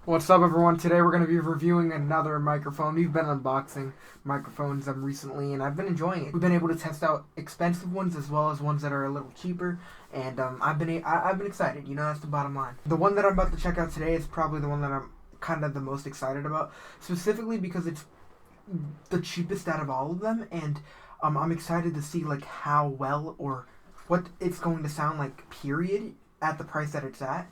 What's up, everyone? Today we're going to be reviewing another microphone. We've been unboxing microphones recently, and I've been enjoying it. We've been able to test out expensive ones as well as ones that are a little cheaper, and I've been excited. That's the bottom line. The one that I'm about to check out today is probably the one that I'm kind of the most excited about, specifically because it's the cheapest out of all of them, and I'm excited to see like how well or what it's going to sound like. Period, at the price that it's at.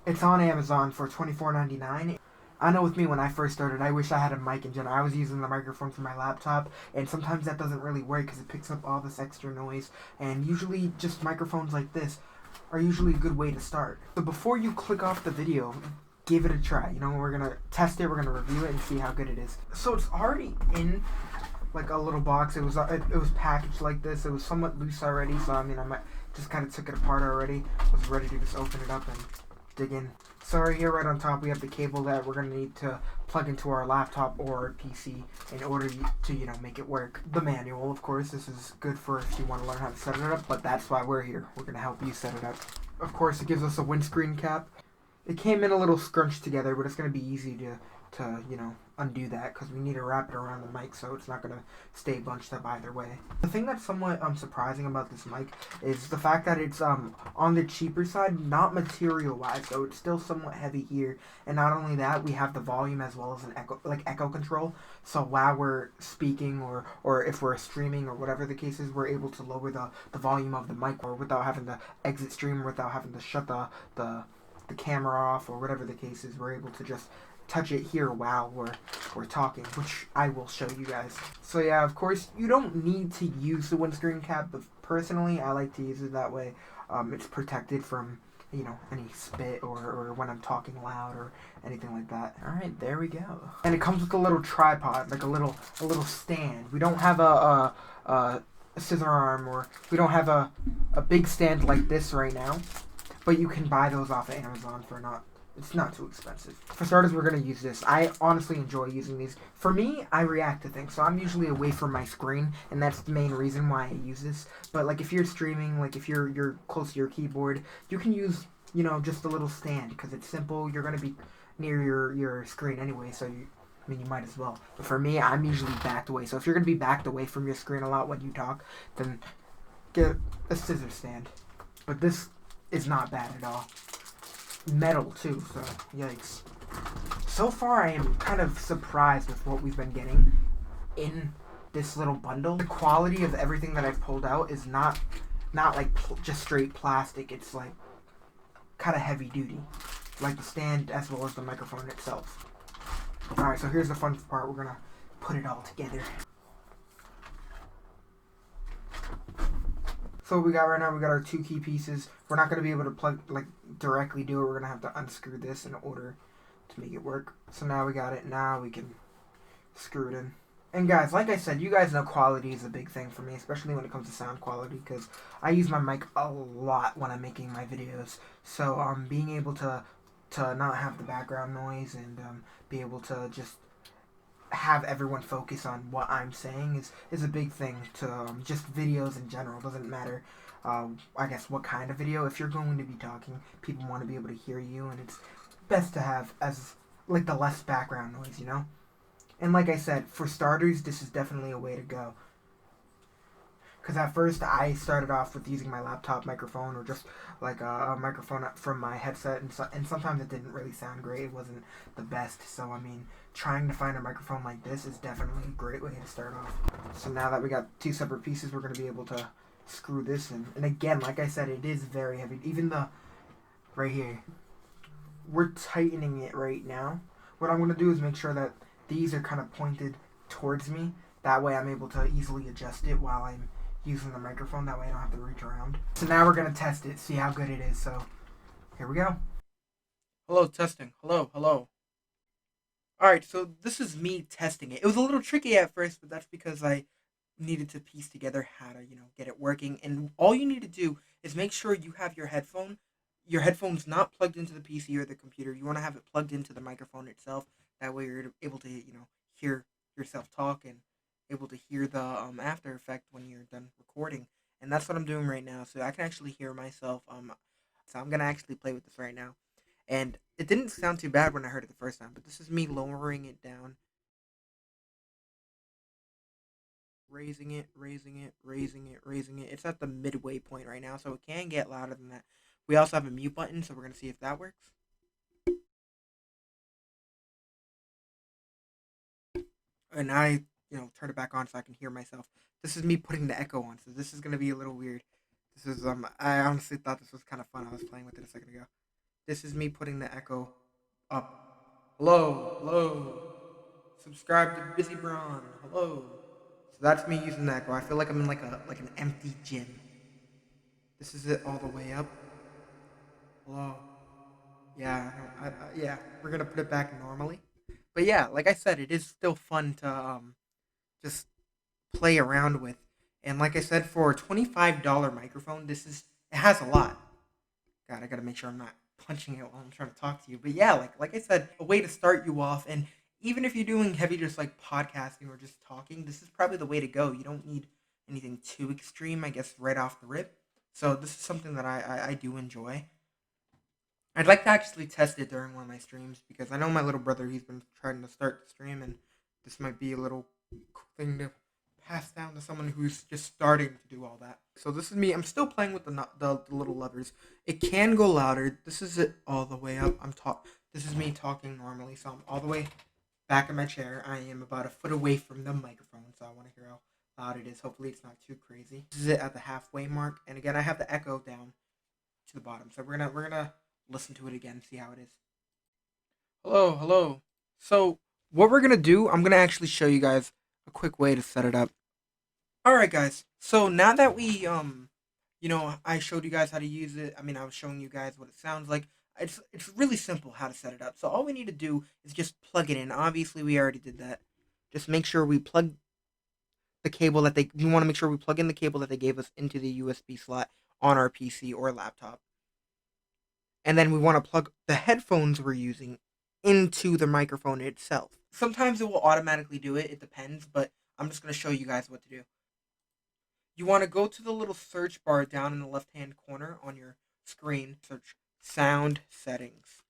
It's on Amazon for $24.99. I know with me when I first started, I wish I had a mic in general. I was using the microphone for my laptop, and sometimes that doesn't really work because it picks up all this extra noise. And usually, just microphones like this are usually a good way to start. So before you click off the video, give it a try. We're gonna test it, we're gonna review it, and see how good it is. So it's already in like a little box. It was packaged like this. It was somewhat loose already, so I might just kind of took it apart already. I was ready to just open it up and dig in. So right here, right on top, we have the cable that we're going to need to plug into our laptop or our PC in order to, make it work. The manual, of course, this is good for if you want to learn how to set it up, but that's why we're here. We're going to help you set it up. Of course, it gives us a windscreen cap. It came in a little scrunched together, but it's going to be easy to undo that because we need to wrap it around the mic so it's not going to stay bunched up either way. The thing that's somewhat surprising about this mic is the fact that it's on the cheaper side, not material wise, so it's still somewhat heavy here. And not only that, we have the volume as well as an echo control. So while we're speaking or if we're streaming or whatever the case is, we're able to lower the volume of the mic or without having to exit stream or without having to shut the camera off or whatever the case is. We're able to just touch it here while we're talking, which I will show you guys. So yeah, of course, you don't need to use the windscreen cap, but personally, I like to use it that way. It's protected from, any spit or when I'm talking loud or anything like that. All right, there we go. And it comes with a little tripod, like a little stand. We don't have a scissor arm, or we don't have a big stand like this right now, but you can buy those off of Amazon for it's not too expensive. For starters, we're going to use this. I honestly enjoy using these. For me, I react to things, so I'm usually away from my screen, and that's the main reason why I use this. But like if you're streaming, like if you're close to your keyboard, you can use, just a little stand because it's simple. You're going to be near your screen anyway, so you might as well. But for me, I'm usually backed away. So if you're going to be backed away from your screen a lot when you talk, then get a scissor stand. But this is not bad at all. Metal too, so yikes. So far I am kind of surprised with what we've been getting in this little bundle. The quality of everything that I've pulled out is not like just straight plastic. It's like kind of heavy duty, like the stand as well as the microphone itself. Alright, so here's the fun part. We're gonna put it all together. So what we got right now, we got our two key pieces. We're not going to be able to directly do it. We're going to have to unscrew this in order to make it work. So now we got it. Now we can screw it in. And guys, like I said, you guys know quality is a big thing for me, especially when it comes to sound quality, because I use my mic a lot when I'm making my videos. So being able to not have the background noise and be able to just have everyone focus on what I'm saying is a big thing to just videos in general. Doesn't matter, I guess, what kind of video. If you're going to be talking, people want to be able to hear you, and it's best to have as like the less background noise, And like I said, for starters, this is definitely a way to go. Because at first I started off with using my laptop microphone or just like a microphone from my headset, and sometimes it didn't really sound great. It wasn't the best. So trying to find a microphone like this is definitely a great way to start off. So now that we got two separate pieces, we're going to be able to screw this in. And again, like I said, it is very heavy. Even right here, we're tightening it right now. What I'm going to do is make sure that these are kind of pointed towards me. That way I'm able to easily adjust it while I'm using the microphone. That way I don't have to reach around. So now we're going to test it, see how good it is. So here we go. Hello, testing. Hello. Alright, so this is me testing it. It was a little tricky at first, but that's because I needed to piece together how to, get it working. And all you need to do is make sure you have your headphones not plugged into the PC or the computer. You want to have it plugged into the microphone itself. That way you're able to, hear yourself talk and able to hear the after effect when you're done recording. And that's what I'm doing right now. So I can actually hear myself. So I'm gonna actually play with this right now. And it didn't sound too bad when I heard it the first time, but this is me lowering it down, raising it, raising it, raising it, raising it. It's at the midway point right now, so it can get louder than that. We also have a mute button, so we're gonna see if that works. And I, turn it back on so I can hear myself. This is me putting the echo on, so this is gonna be a little weird. This is I honestly thought this was kind of fun. I was playing with it a second ago. This is me putting the echo up. Hello, hello. Subscribe to Busy Braun. Hello. So that's me using the echo. I feel like I'm in like an empty gym. This is it all the way up. Hello. Yeah, yeah. We're gonna put it back normally. But yeah, like I said, it is still fun to just play around with. And like I said, for a $25 microphone, it has a lot. God, I gotta make sure I'm not punching it while I'm trying to talk to you. But yeah, like I said, a way to start you off. And even if you're doing heavy, just like podcasting or just talking, this is probably the way to go. You don't need anything too extreme, I guess, right off the rip. So this is something that I do enjoy. I'd like to actually test it during one of my streams because I know my little brother, he's been trying to start the stream, and this might be a little cool thing to pass down to someone who's just starting to do all that. So this is me. I'm still playing with the little levers. It can go louder. This is it all the way up. This is me talking normally, so I'm all the way back in my chair. I am about a foot away from the microphone, so I want to hear how loud it is. Hopefully, it's not too crazy. This is it at the halfway mark, and again, I have the echo down to the bottom. So we're gonna listen to it again, see how it is. Hello, hello. So what we're gonna do, I'm gonna actually show you guys a quick way to set it up. All right, guys. So now that I showed you guys how to use it. I mean, I was showing you guys what it sounds like. It's really simple how to set it up. So all we need to do is just plug it in. Obviously, we already did that. Just make sure we plug the cable that they. We want to make sure we plug in the cable that they gave us into the USB slot on our PC or laptop. And then we want to plug the headphones we're using into the microphone itself. Sometimes it will automatically do it, it depends, but I'm just going to show you guys what to do. You want to go to the little search bar down in the left hand corner on your screen, search sound settings.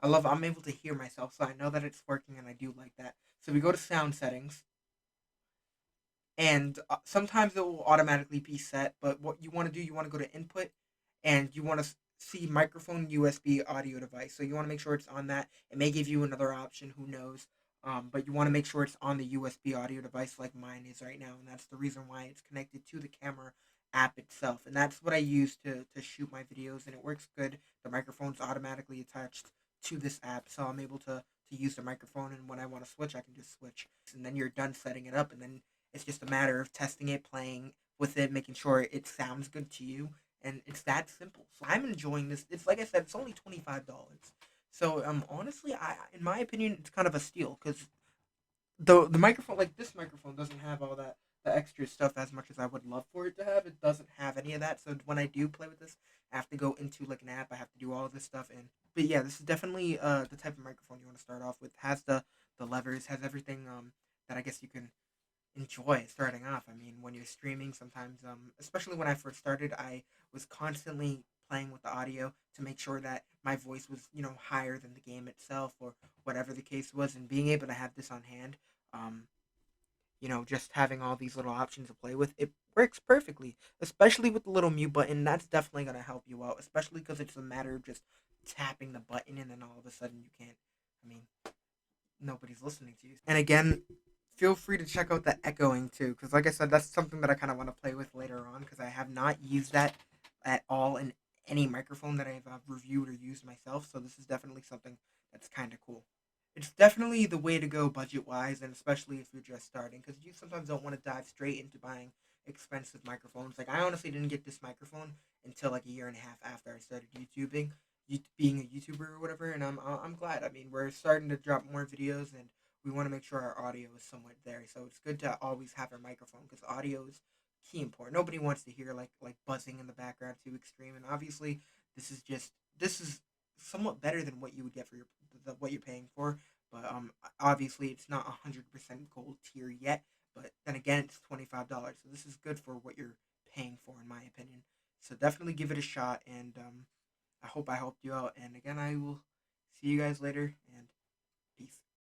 I'm able to hear myself, so I know that it's working and I do like that. So we go to sound settings, and sometimes it will automatically be set, but what you want to do, you want to go to input, and you want to see microphone USB audio device. So you want to make sure it's on that. It may give you another option, who knows, but you want to make sure it's on the USB audio device like mine is right now, and that's the reason why it's connected to the camera app itself. And that's what I use to shoot my videos, and it works good. The microphone's automatically attached to this app, so I'm able to use the microphone, and when I want to switch, I can just switch. And then you're done setting it up, and then it's just a matter of testing it, playing with it, making sure it sounds good to you, and it's that simple. So I'm enjoying this. It's like I said, it's only $25. So honestly, in my opinion, it's kind of a steal because the microphone, like this microphone, doesn't have all that the extra stuff as much as I would love for it to have. It doesn't have any of that. So when I do play with this, I have to go into like an app. I have to do all of this stuff. And but yeah, this is definitely the type of microphone you want to start off with. Has the levers, has everything that I guess you can enjoy starting off. I mean, when you're streaming, sometimes, especially when I first started, I was constantly playing with the audio to make sure that my voice was, higher than the game itself or whatever the case was. And being able to have this on hand, um, just having all these little options to play with, it works perfectly, especially with the little mute button. That's definitely going to help you out, especially because it's a matter of just tapping the button and then all of a sudden you can't. I mean, nobody's listening to you. And again, feel free to check out the echoing too, because like I said, that's something that I kind of want to play with later on, because I have not used that at all in any microphone that I've reviewed or used myself. So this is definitely something that's kind of cool. It's definitely the way to go budget wise, and especially if you're just starting, because you sometimes don't want to dive straight into buying expensive microphones. Like I honestly didn't get this microphone until like a year and a half after I started YouTubing, being a YouTuber or whatever, and I'm glad. I mean, we're starting to drop more videos, and we want to make sure our audio is somewhat there. So it's good to always have our microphone because audio is key important. Nobody wants to hear like buzzing in the background too extreme, and obviously this is somewhat better than what you would get for what you're paying for. But obviously it's not 100% gold tier yet. But then again, it's $25, so this is good for what you're paying for, in my opinion. So definitely give it a shot, and I hope I helped you out. And again, I will see you guys later, and peace.